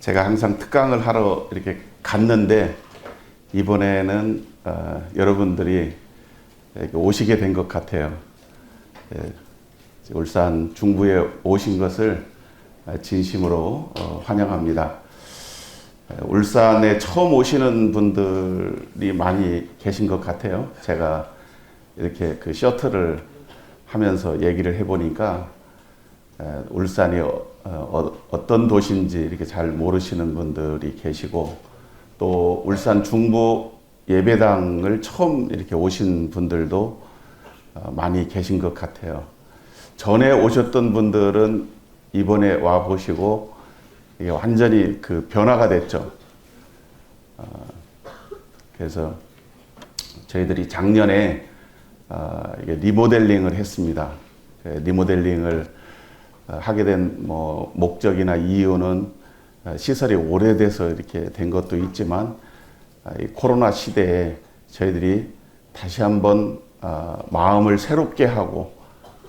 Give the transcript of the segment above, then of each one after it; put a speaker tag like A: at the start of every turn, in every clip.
A: 제가 항상 특강을 하러 이렇게 갔는데 이번에는 여러분들이 이렇게 오시게 된 것 같아요. 울산 중부에 오신 것을 진심으로 환영합니다. 울산에 처음 오시는 분들이 많이 계신 것 같아요. 제가 이렇게 그 셔틀을 하면서 얘기를 해보니까 울산이 어떤 도시인지 이렇게 잘 모르시는 분들이 계시고, 또 울산 중부 예배당을 처음 이렇게 오신 분들도 많이 계신 것 같아요. 전에 오셨던 분들은 이번에 와 보시고 이게 완전히 그 변화가 됐죠. 그래서 저희들이 작년에 이게 리모델링을 했습니다. 리모델링을 하게 된 목적이나 이유는 시설이 오래돼서 이렇게 된 것도 있지만, 이 코로나 시대에 저희들이 다시 한번 마음을 새롭게 하고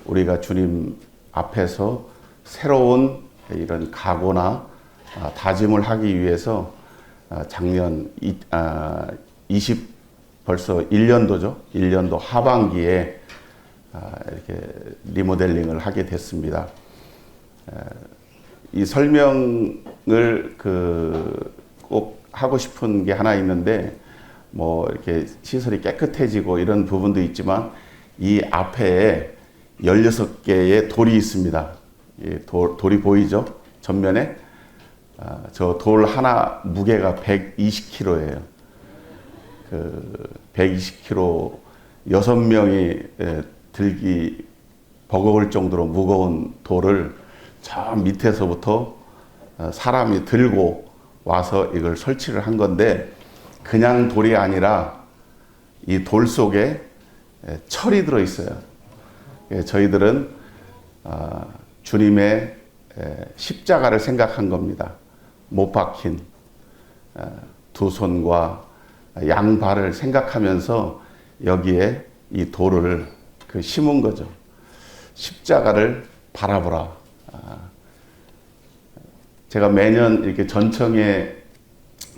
A: 우리가 주님 앞에서 새로운 이런 각오나 다짐을 하기 위해서 작년 벌써 1년도죠. 1년도 하반기에 이렇게 리모델링을 하게 됐습니다. 이 설명을 꼭 하고 싶은 게 하나 있는데, 이렇게 시설이 깨끗해지고 이런 부분도 있지만 이 앞에 16개의 돌이 있습니다. 돌이 보이죠? 전면에. 저 돌 하나 무게가 120kg예요. 120kg 6명이 들기 버거울 정도로 무거운 돌을 저 밑에서부터 사람이 들고 와서 이걸 설치를 한 건데, 그냥 돌이 아니라 이 돌 속에 철이 들어 있어요. 저희들은 주님의 십자가를 생각한 겁니다. 못 박힌 두 손과 양발을 생각하면서 여기에 이 돌을 심은 거죠. 십자가를 바라보라. 제가 매년 이렇게 전청에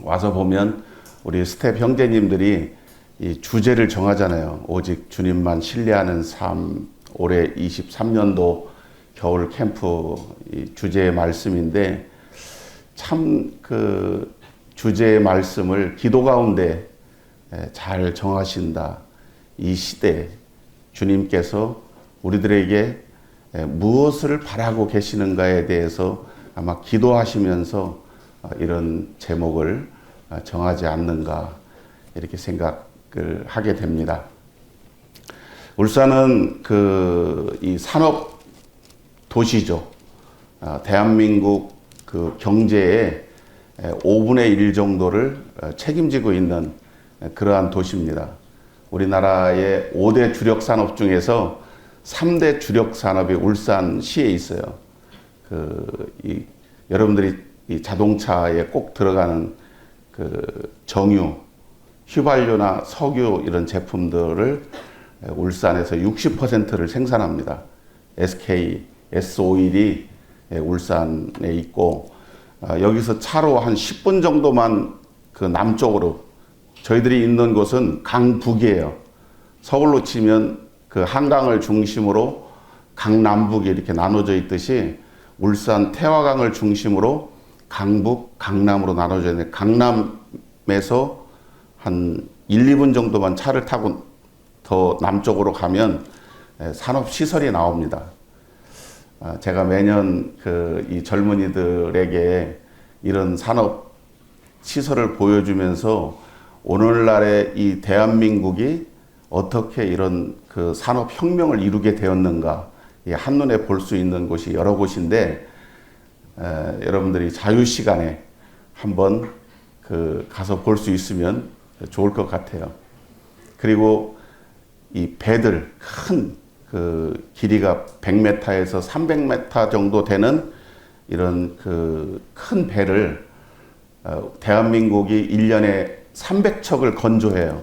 A: 와서 보면 우리 스텝 형제님들이 이 주제를 정하잖아요. 오직 주님만 신뢰하는 삶, 올해 23년도 겨울 캠프 이 주제의 말씀인데, 참 그 주제의 말씀을 기도 가운데 잘 정하신다. 이 시대 주님께서 우리들에게 무엇을 바라고 계시는가에 대해서 아마 기도하시면서 이런 제목을 정하지 않는가, 이렇게 생각을 하게 됩니다. 울산은 이 산업 도시죠. 대한민국 경제의 5분의 1 정도를 책임지고 있는 그러한 도시입니다. 우리나라의 5대 주력 산업 중에서 3대 주력 산업이 울산시에 있어요. 여러분들이 이 자동차에 꼭 들어가는 정유, 휘발유나 석유 이런 제품들을 울산에서 60%를 생산합니다. SK, S-오일이 울산에 있고, 여기서 차로 한 10분 정도만 남쪽으로, 저희들이 있는 곳은 강북이에요. 서울로 치면 한강을 중심으로 강남북이 이렇게 나눠져 있듯이 울산 태화강을 중심으로 강북, 강남으로 나눠져 있는데, 강남에서 한 1, 2분 정도만 차를 타고 더 남쪽으로 가면 산업시설이 나옵니다. 제가 매년 이 젊은이들에게 이런 산업시설을 보여주면서 오늘날의 이 대한민국이 어떻게 이런 산업혁명을 이루게 되었는가, 한눈에 볼 수 있는 곳이 여러 곳인데, 여러분들이 자유시간에 한번 가서 볼 수 있으면 좋을 것 같아요. 그리고 이 배들, 큰 길이가 100m에서 300m 정도 되는 이런 큰 배를 대한민국이 1년에 300척을 건조해요.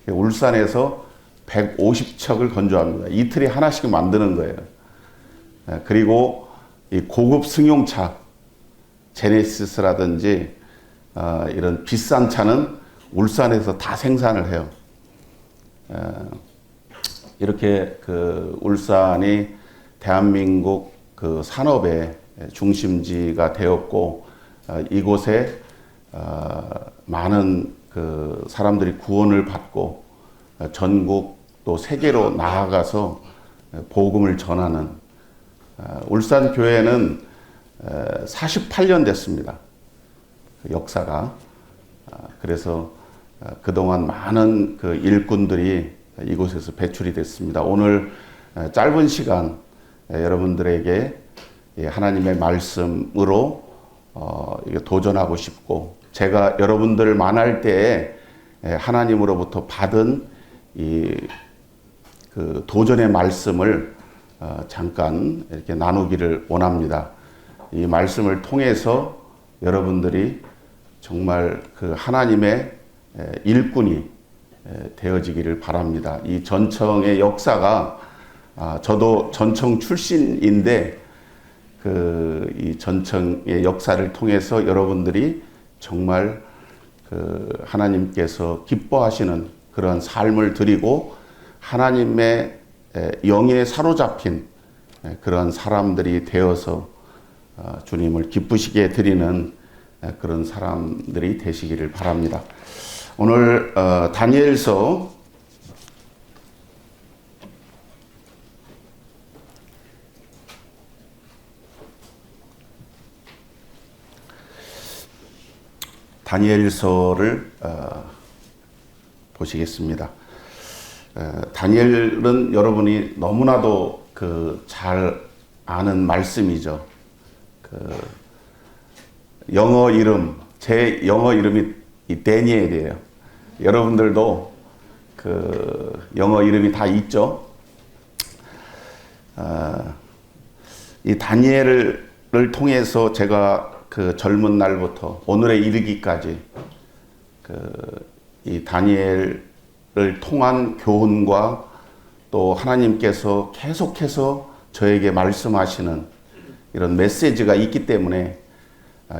A: 울산에서 150척을 건조합니다. 이틀에 하나씩 만드는 거예요. 그리고 이 고급 승용차, 제네시스라든지 이런 비싼 차는 울산에서 다 생산을 해요. 이렇게 그 울산이 대한민국 그 산업의 중심지가 되었고, 이곳에 많은 그 사람들이 구원을 받고 전국 또 세계로 나아가서 복음을 전하는, 울산 교회는 48년 됐습니다. 그 역사가. 그래서 그동안 많은 그 일꾼들이 이곳에서 배출이 됐습니다. 오늘 짧은 시간 여러분들에게 하나님의 말씀으로 도전하고 싶고, 제가 여러분들 만날 때에 하나님으로부터 받은 그 도전의 말씀을 잠깐 이렇게 나누기를 원합니다. 이 말씀을 통해서 여러분들이 정말 그 하나님의 일꾼이 되어지기를 바랍니다. 이 전청의 역사가, 저도 전청 출신인데 이 전청의 역사를 통해서 여러분들이 정말 그 하나님께서 기뻐하시는 그런 삶을 드리고 하나님의 영에 사로잡힌 그런 사람들이 되어서 주님을 기쁘시게 드리는 그런 사람들이 되시기를 바랍니다. 오늘 다니엘서 '를 보시겠습니다. 다니엘은 여러분이 너무나도 잘 아는 말씀이죠. 영어 이름, 제 영어 이름이 데니엘이에요. 여러분들도 영어 이름이 다 있죠. 이 다니엘을 통해서 제가 젊은 날부터 오늘에 이르기까지 이 다니엘을 통한 교훈과 또 하나님께서 계속해서 저에게 말씀하시는 이런 메시지가 있기 때문에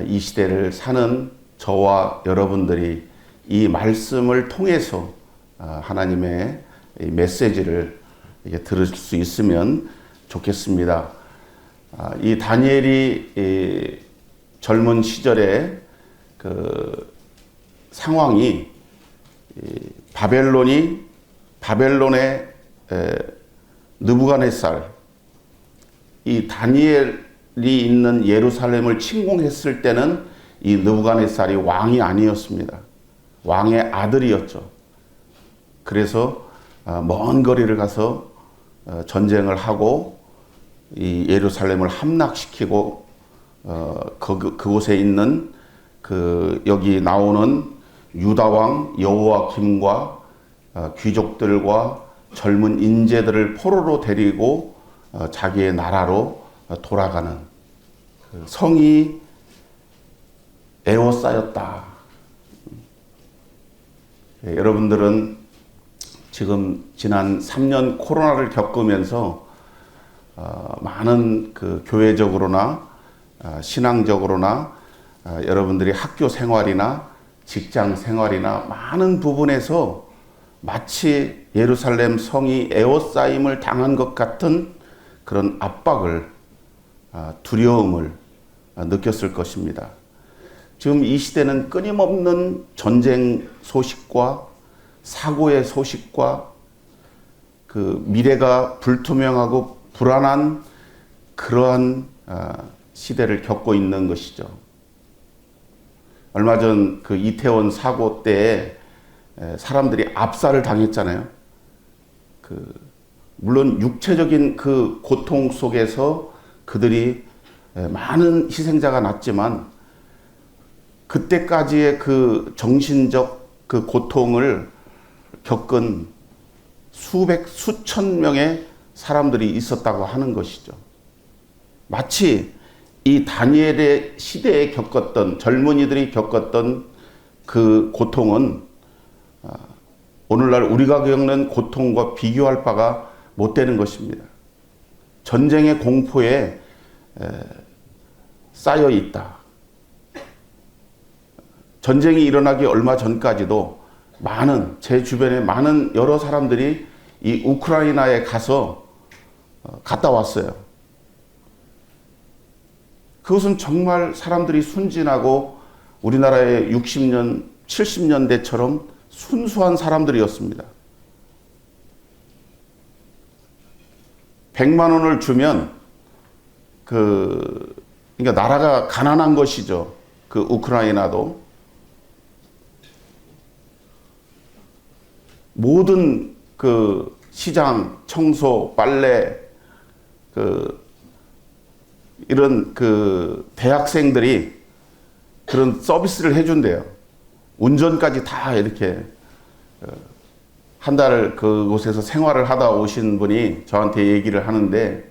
A: 이 시대를 사는 저와 여러분들이 이 말씀을 통해서 하나님의 이 메시지를 들을 수 있으면 좋겠습니다. 이 다니엘이 젊은 시절에 상황이 바벨론의 느부갓네살, 이 다니엘이 있는 예루살렘을 침공했을 때는 이 느부갓네살이 왕이 아니었습니다. 왕의 아들이었죠. 그래서 먼 거리를 가서 전쟁을 하고 이 예루살렘을 함락시키고 그곳에 있는 여기 나오는 유다왕 여호와김과 귀족들과 젊은 인재들을 포로로 데리고 자기의 나라로 돌아가는, 성이 에워싸였다. 여러분들은 지금 지난 3년 코로나를 겪으면서 많은 교회적으로나 신앙적으로나 여러분들이 학교 생활이나 직장 생활이나 많은 부분에서 마치 예루살렘 성이 에워싸임을 당한 것 같은 그런 압박을, 두려움을 느꼈을 것입니다. 지금 이 시대는 끊임없는 전쟁 소식과 사고의 소식과 미래가 불투명하고 불안한 그러한 시대를 겪고 있는 것이죠. 얼마 전 이태원 사고 때 사람들이 압살을 당했잖아요. 물론 육체적인 고통 속에서 그들이 많은 희생자가 났지만 그때까지의 정신적 고통을 겪은 수천 명의 사람들이 있었다고 하는 것이죠. 마치 이 다니엘의 시대에 겪었던, 젊은이들이 겪었던 그 고통은 오늘날 우리가 겪는 고통과 비교할 바가 못 되는 것입니다. 전쟁의 공포에 쌓여 있다. 전쟁이 일어나기 얼마 전까지도 제 주변에 많은 여러 사람들이 이 우크라이나에 갔다 왔어요. 그것은 정말 사람들이 순진하고 우리나라의 60년, 70년대처럼 순수한 사람들이었습니다. 100만 원을 주면 그러니까 나라가 가난한 것이죠. 그 우크라이나도. 모든 그 시장, 청소, 빨래, 이런 대학생들이 그런 서비스를 해준대요. 운전까지 다 이렇게 한 달 그곳에서 생활을 하다 오신 분이 저한테 얘기를 하는데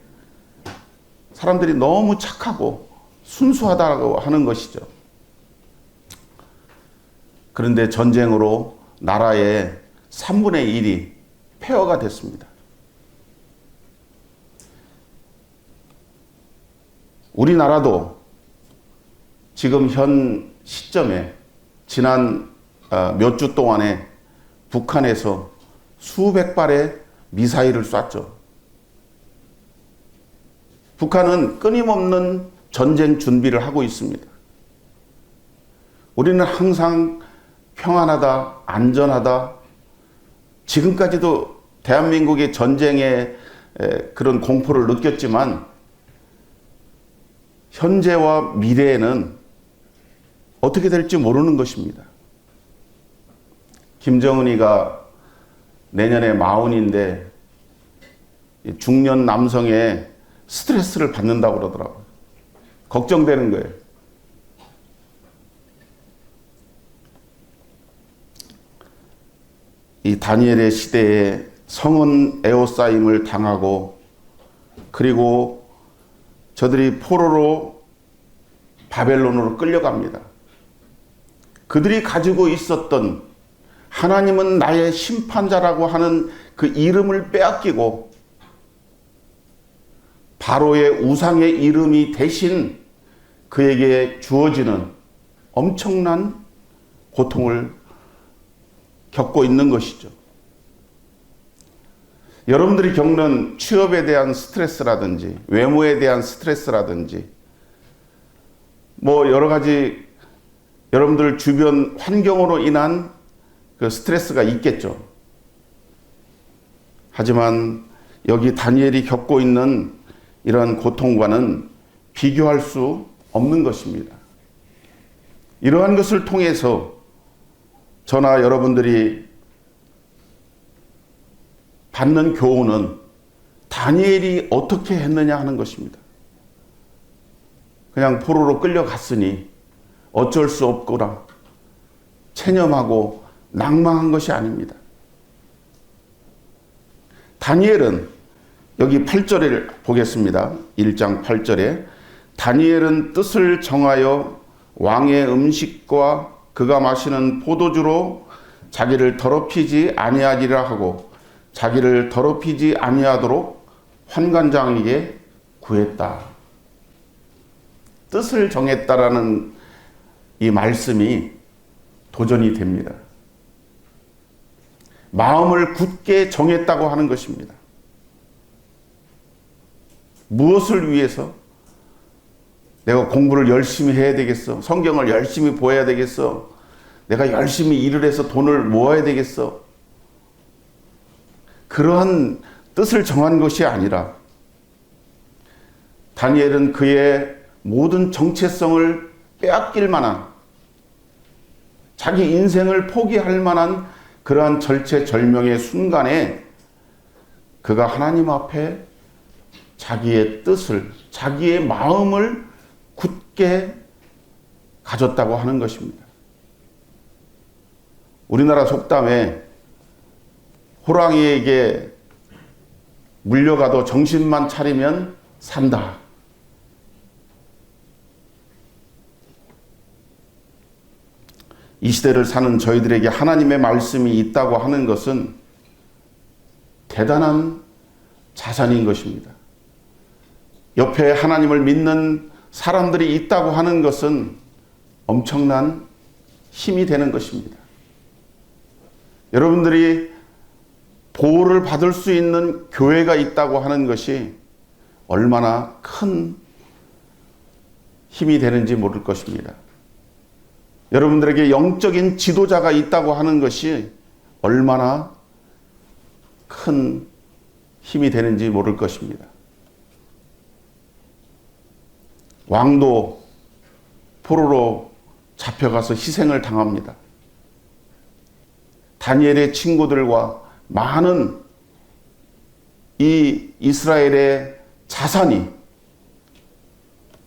A: 사람들이 너무 착하고 순수하다고 하는 것이죠. 그런데 전쟁으로 나라의 3분의 1이 폐허가 됐습니다. 우리나라도 지금 현 시점에 지난 몇 주 동안에 북한에서 수백 발의 미사일을 쐈죠. 북한은 끊임없는 전쟁 준비를 하고 있습니다. 우리는 항상 평안하다, 안전하다, 지금까지도 대한민국의 전쟁의 그런 공포를 느꼈지만 현재와 미래에는 어떻게 될지 모르는 것입니다. 김정은이가 내년에 40인데 중년 남성의 스트레스를 받는다고 그러더라고요. 걱정되는 거예요. 이 다니엘의 시대에 성은 에워싸임을 당하고 그리고 저들이 포로로 바벨론으로 끌려갑니다. 그들이 가지고 있었던 하나님은 나의 심판자라고 하는 그 이름을 빼앗기고 바로의 우상의 이름이 대신 그에게 주어지는 엄청난 고통을 겪고 있는 것이죠. 여러분들이 겪는 취업에 대한 스트레스라든지 외모에 대한 스트레스라든지 뭐 여러 가지 여러분들 주변 환경으로 인한 그 스트레스가 있겠죠. 하지만 여기 다니엘이 겪고 있는 이러한 고통과는 비교할 수 없는 것입니다. 이러한 것을 통해서 저나 여러분들이 받는 교훈은 다니엘이 어떻게 했느냐 하는 것입니다. 그냥 포로로 끌려갔으니 어쩔 수 없구나 체념하고 낭망한 것이 아닙니다. 다니엘은 여기 8절을 보겠습니다. 1장 8절에 다니엘은 뜻을 정하여 왕의 음식과 그가 마시는 포도주로 자기를 더럽히지 아니하리라 하고 자기를 더럽히지 아니하도록 환관장에게 구했다. 뜻을 정했다라는 이 말씀이 도전이 됩니다. 마음을 굳게 정했다고 하는 것입니다. 무엇을 위해서? 내가 공부를 열심히 해야 되겠어? 성경을 열심히 보아야 되겠어? 내가 열심히 일을 해서 돈을 모아야 되겠어? 그러한 뜻을 정한 것이 아니라 다니엘은 그의 모든 정체성을 빼앗길 만한 자기 인생을 포기할 만한 그러한 절체절명의 순간에 그가 하나님 앞에 자기의 뜻을, 자기의 마음을 굳게 가졌다고 하는 것입니다. 우리나라 속담에 호랑이에게 물려가도 정신만 차리면 산다. 이 시대를 사는 저희들에게 하나님의 말씀이 있다고 하는 것은 대단한 자산인 것입니다. 옆에 하나님을 믿는 사람들이 있다고 하는 것은 엄청난 힘이 되는 것입니다. 여러분들이 보호를 받을 수 있는 교회가 있다고 하는 것이 얼마나 큰 힘이 되는지 모를 것입니다. 여러분들에게 영적인 지도자가 있다고 하는 것이 얼마나 큰 힘이 되는지 모를 것입니다. 왕도 포로로 잡혀가서 희생을 당합니다. 다니엘의 친구들과 많은 이 이스라엘의 자산이,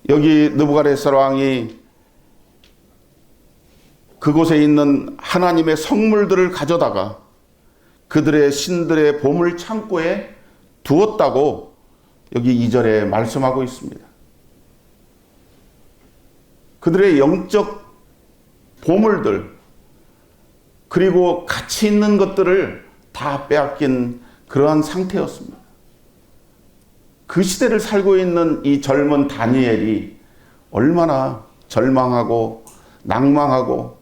A: 여기 느부갓네살 왕이 그곳에 있는 하나님의 성물들을 가져다가 그들의 신들의 보물 창고에 두었다고 여기 2절에 말씀하고 있습니다. 그들의 영적 보물들, 그리고 가치 있는 것들을 다 빼앗긴 그러한 상태였습니다. 그 시대를 살고 있는 이 젊은 다니엘이 얼마나 절망하고 낭망하고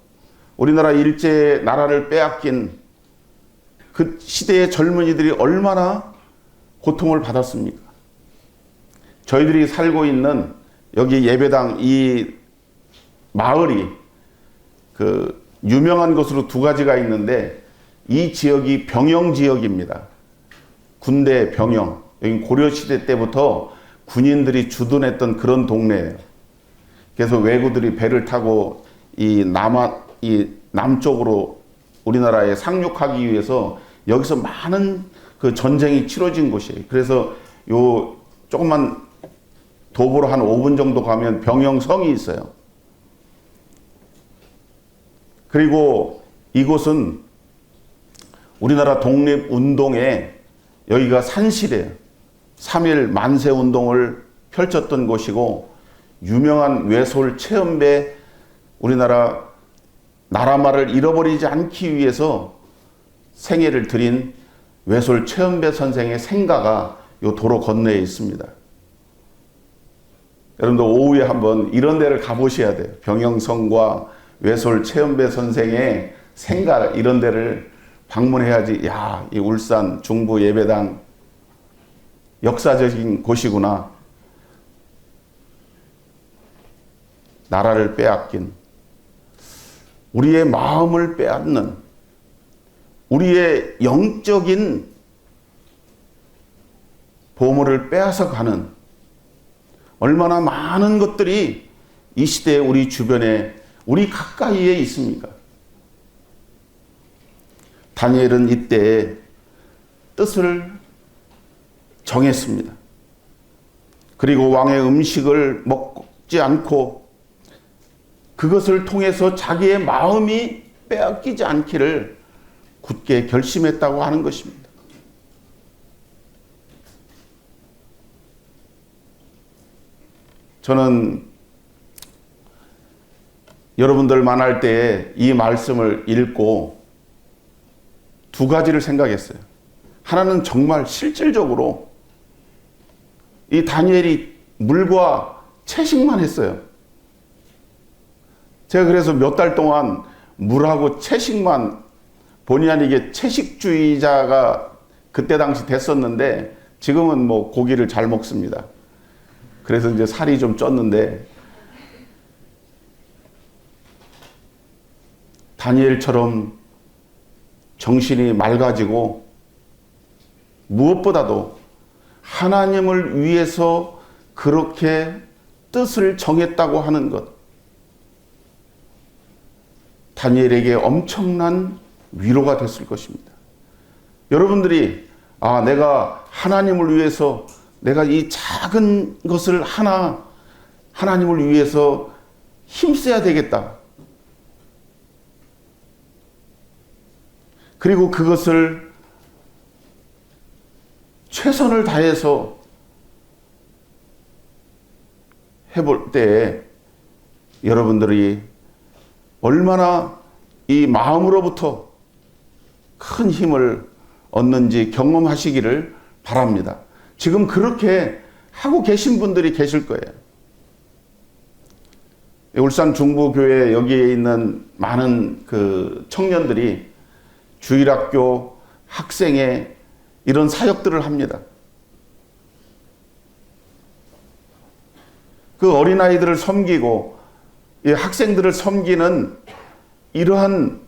A: 우리나라 일제 나라를 빼앗긴 그 시대의 젊은이들이 얼마나 고통을 받았습니까? 저희들이 살고 있는 여기 예배당 이 마을이 그 유명한 곳으로 두 가지가 있는데, 이 지역이 병영 지역입니다. 군대 병영. 여기 고려시대 때부터 군인들이 주둔했던 그런 동네예요. 그래서 왜구들이 배를 타고 이 남쪽으로 우리나라에 상륙하기 위해서 여기서 많은 그 전쟁이 치러진 곳이에요. 그래서 요 조금만 도보로 한 5분 정도 가면 병영성이 있어요. 그리고 이곳은 우리나라 독립운동에 여기가 산실이에요. 3.1 만세운동을 펼쳤던 곳이고, 유명한 외솔 최은배, 우리나라 나라말을 잃어버리지 않기 위해서 생애를 드린 외솔 최은배 선생의 생가가 이 도로 건너에 있습니다. 여러분들 오후에 한번 이런 데를 가보셔야 돼요. 병영성과 외솔 최은배 선생의 생가, 이런 데를 방문해야지, 야, 이 울산 중부 예배당 역사적인 곳이구나. 나라를 빼앗긴, 우리의 마음을 빼앗는, 우리의 영적인 보물을 빼앗아 가는 얼마나 많은 것들이 이 시대에 우리 주변에, 우리 가까이에 있습니까? 다니엘은 이때 뜻을 정했습니다. 그리고 왕의 음식을 먹지 않고 그것을 통해서 자기의 마음이 빼앗기지 않기를 굳게 결심했다고 하는 것입니다. 저는 여러분들 만날 때 이 말씀을 읽고 두 가지를 생각했어요. 하나는 정말 실질적으로 이 다니엘이 물과 채식만 했어요. 제가 그래서 몇 달 동안 물하고 채식만, 본의 아니게 채식주의자가 그때 당시 됐었는데, 지금은 뭐 고기를 잘 먹습니다. 그래서 이제 살이 좀 쪘는데, 다니엘처럼 정신이 맑아지고 무엇보다도 하나님을 위해서 그렇게 뜻을 정했다고 하는 것, 다니엘에게 엄청난 위로가 됐을 것입니다. 여러분들이 내가 하나님을 위해서, 내가 이 작은 것을 하나님을 위해서 힘써야 되겠다. 그리고 그것을 최선을 다해서 해볼 때 여러분들이 얼마나 이 마음으로부터 큰 힘을 얻는지 경험하시기를 바랍니다. 지금 그렇게 하고 계신 분들이 계실 거예요. 울산 중부교회 여기에 있는 많은 그 청년들이 주일학교 학생회 이런 사역들을 합니다. 그 어린아이들을 섬기고 학생들을 섬기는 이러한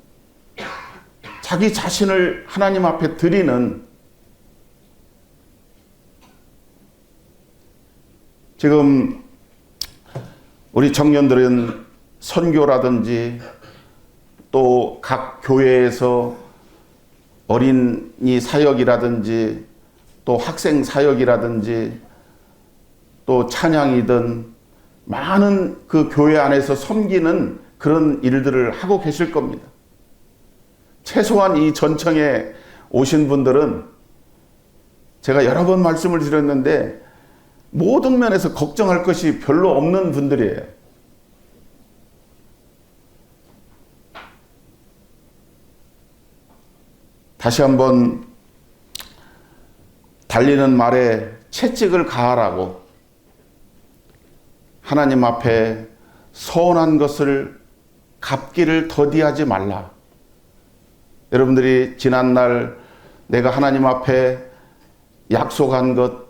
A: 자기 자신을 하나님 앞에 드리는, 지금 우리 청년들은 선교라든지 또 각 교회에서 어린이 사역이라든지 또 학생 사역이라든지 또 찬양이든 많은 그 교회 안에서 섬기는 그런 일들을 하고 계실 겁니다. 최소한 이 전청에 오신 분들은 제가 여러 번 말씀을 드렸는데 모든 면에서 걱정할 것이 별로 없는 분들이에요. 다시 한번 달리는 말에 채찍을 가하라고 하나님 앞에 서운한 것을 갚기를 더디하지 말라. 여러분들이 지난날 내가 하나님 앞에 약속한 것,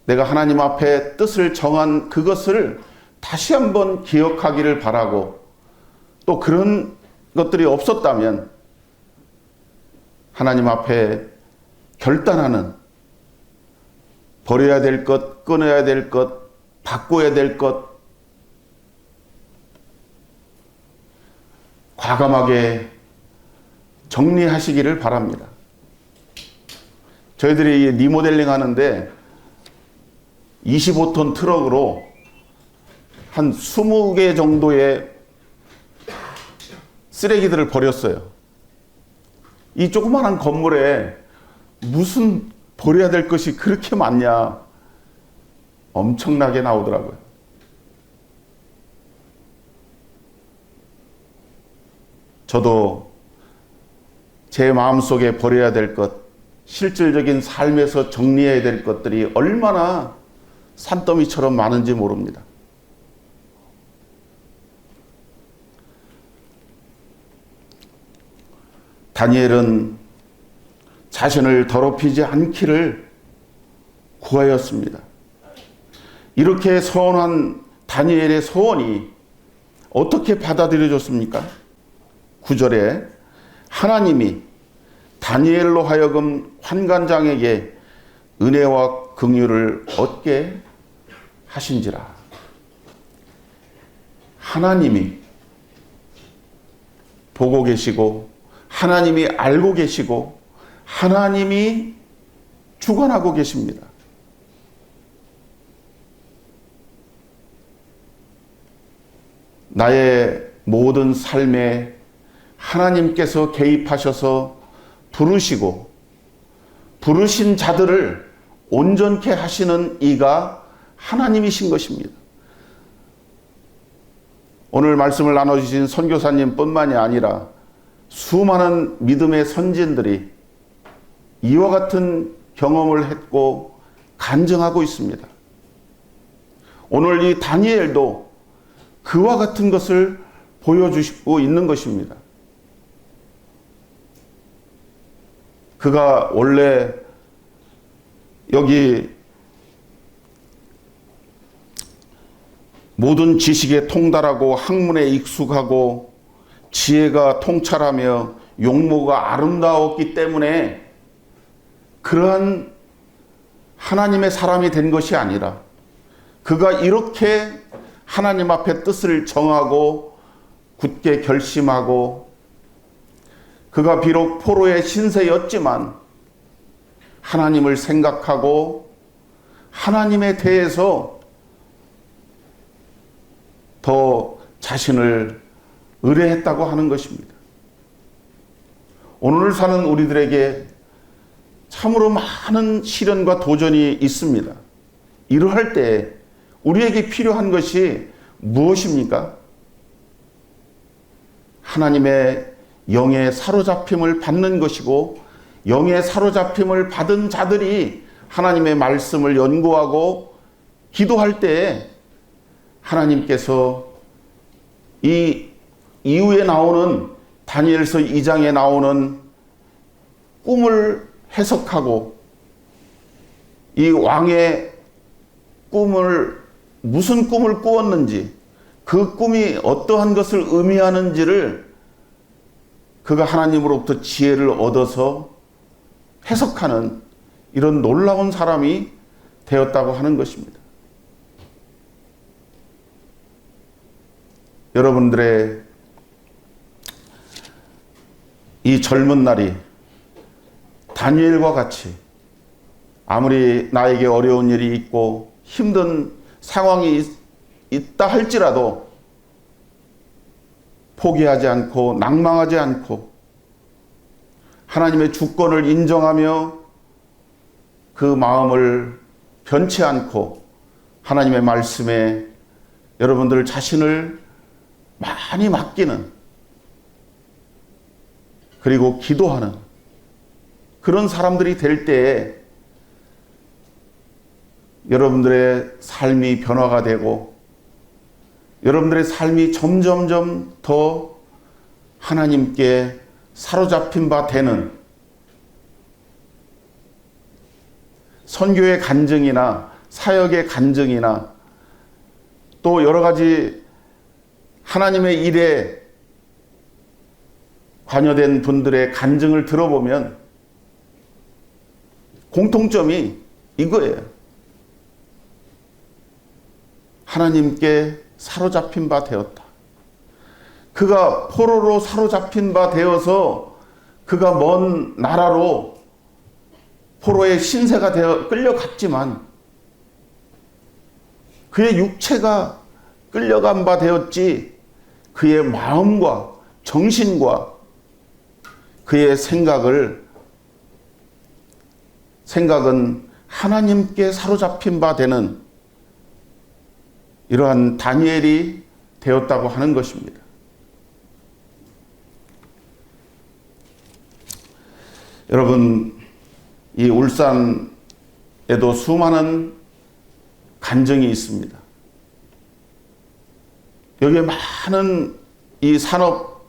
A: 내가 하나님 앞에 뜻을 정한 그것을 다시 한번 기억하기를 바라고, 또 그런 것들이 없었다면 하나님 앞에 결단하는, 버려야 될 것, 끊어야 될 것, 바꿔야 될 것, 과감하게 정리하시기를 바랍니다. 저희들이 리모델링 하는데 25톤 트럭으로 한 20개 정도의 쓰레기들을 버렸어요. 이 조그마한 건물에 무슨 버려야 될 것이 그렇게 많냐. 엄청나게 나오더라고요. 저도 제 마음속에 버려야 될 것, 실질적인 삶에서 정리해야 될 것들이 얼마나 산더미처럼 많은지 모릅니다. 다니엘은 자신을 더럽히지 않기를 구하였습니다. 이렇게 서원한 다니엘의 소원이 어떻게 받아들여졌습니까? 9절에 하나님이 다니엘로 하여금 환관장에게 은혜와 긍휼을 얻게 하신지라. 하나님이 보고 계시고 하나님이 알고 계시고 하나님이 주관하고 계십니다. 나의 모든 삶에 하나님께서 개입하셔서 부르시고 부르신 자들을 온전케 하시는 이가 하나님이신 것입니다. 오늘 말씀을 나눠주신 선교사님 뿐만이 아니라 수많은 믿음의 선진들이 이와 같은 경험을 했고 간증하고 있습니다. 오늘 이 다니엘도 그와 같은 것을 보여주시고 있는 것입니다. 그가 원래 여기 모든 지식에 통달하고 학문에 익숙하고 지혜가 통찰하며 용모가 아름다웠기 때문에 그러한 하나님의 사람이 된 것이 아니라 그가 이렇게 하나님 앞에 뜻을 정하고 굳게 결심하고 그가 비록 포로의 신세였지만 하나님을 생각하고 하나님에 대해서 더 자신을 의뢰했다고 하는 것입니다. 오늘 사는 우리들에게 참으로 많은 시련과 도전이 있습니다. 이러할 때 우리에게 필요한 것이 무엇입니까? 하나님의 영의 사로잡힘을 받는 것이고 영의 사로잡힘을 받은 자들이 하나님의 말씀을 연구하고 기도할 때 하나님께서 이 이후에 나오는 다니엘서 2장에 나오는 꿈을 해석하고 이 왕의 꿈을 무슨 꿈을 꾸었는지 그 꿈이 어떠한 것을 의미하는지를 그가 하나님으로부터 지혜를 얻어서 해석하는 이런 놀라운 사람이 되었다고 하는 것입니다. 여러분들의 이 젊은 날이 다니엘과 같이 아무리 나에게 어려운 일이 있고 힘든 상황이 있다 할지라도 포기하지 않고 낭망하지 않고 하나님의 주권을 인정하며 그 마음을 변치 않고 하나님의 말씀에 여러분들 자신을 많이 맡기는 그리고 기도하는 그런 사람들이 될 때에 여러분들의 삶이 변화가 되고 여러분들의 삶이 점점점 더 하나님께 사로잡힌 바 되는 선교의 간증이나 사역의 간증이나 또 여러 가지 하나님의 일에 관여된 분들의 간증을 들어보면 공통점이 이거예요. 하나님께 사로잡힌 바 되었다. 그가 포로로 사로잡힌 바 되어서 그가 먼 나라로 포로의 신세가 되어 끌려갔지만 그의 육체가 끌려간 바 되었지 그의 마음과 정신과 그의 생각은 하나님께 사로잡힌 바 되는 이러한 다니엘이 되었다고 하는 것입니다. 여러분, 이 울산에도 수많은 간증이 있습니다. 여기에 많은 이 산업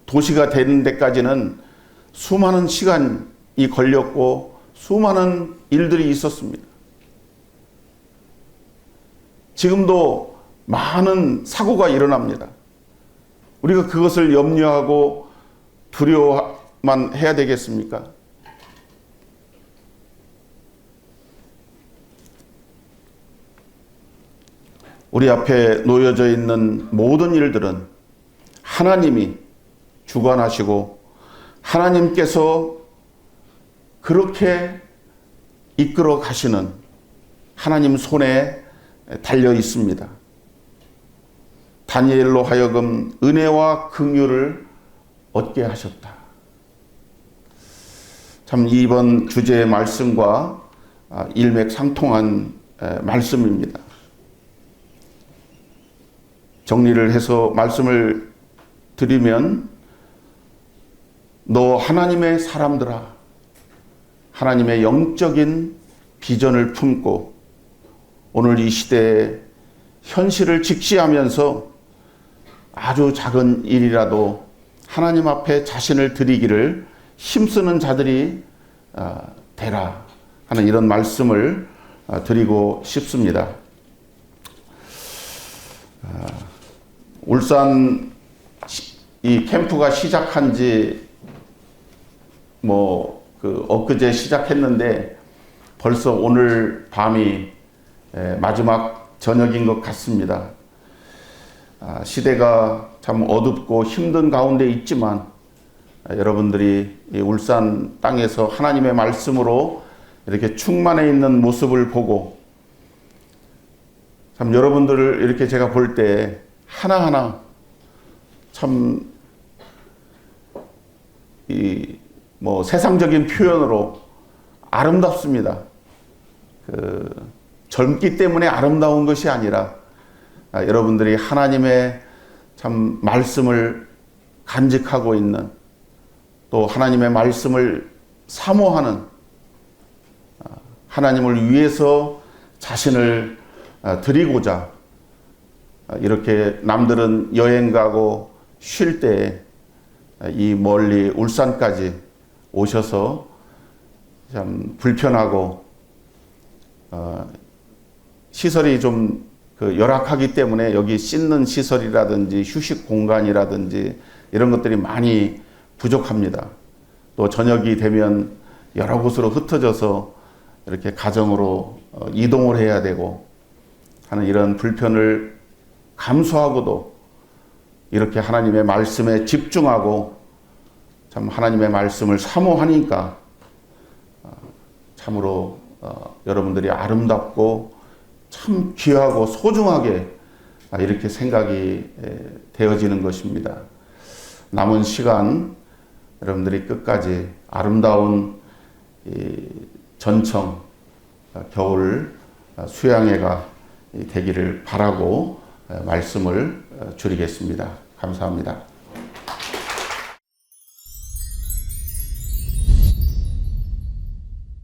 A: 도시가 되는 데까지는 수많은 시간이 걸렸고 수많은 일들이 있었습니다. 지금도 많은 사고가 일어납니다. 우리가 그것을 염려하고 두려워만 해야 되겠습니까? 우리 앞에 놓여져 있는 모든 일들은 하나님이 주관하시고 하나님께서 그렇게 이끌어 가시는 하나님 손에 달려 있습니다. 다니엘로 하여금 은혜와 긍휼을 얻게 하셨다. 참 이번 주제의 말씀과 일맥상통한 말씀입니다. 정리를 해서 말씀을 드리면 너 하나님의 사람들아, 하나님의 영적인 비전을 품고 오늘 이 시대의 현실을 직시하면서 아주 작은 일이라도 하나님 앞에 자신을 드리기를 힘쓰는 자들이 되라 하는 이런 말씀을 드리고 싶습니다. 울산 이 캠프가 시작한 지 엊그제 시작했는데 벌써 오늘 밤이 마지막 저녁인 것 같습니다. 시대가 참 어둡고 힘든 가운데 있지만 여러분들이 이 울산 땅에서 하나님의 말씀으로 이렇게 충만해 있는 모습을 보고 참 여러분들을 이렇게 제가 볼 때 하나하나 참 세상적인 표현으로 아름답습니다. 젊기 때문에 아름다운 것이 아니라 여러분들이 하나님의 참 말씀을 간직하고 있는 또 하나님의 말씀을 사모하는 하나님을 위해서 자신을 드리고자 이렇게 남들은 여행 가고 쉴 때 이 멀리 울산까지 오셔서 참 불편하고 시설이 좀 열악하기 때문에 여기 씻는 시설이라든지 휴식 공간이라든지 이런 것들이 많이 부족합니다. 또 저녁이 되면 여러 곳으로 흩어져서 이렇게 가정으로 이동을 해야 되고 하는 이런 불편을 감수하고도 이렇게 하나님의 말씀에 집중하고 참 하나님의 말씀을 사모하니까 참으로 여러분들이 아름답고 참 귀하고 소중하게 이렇게 생각이 되어지는 것입니다. 남은 시간 여러분들이 끝까지 아름다운 전청 겨울 수양회가 되기를 바라고 말씀을 줄이겠습니다. 감사합니다.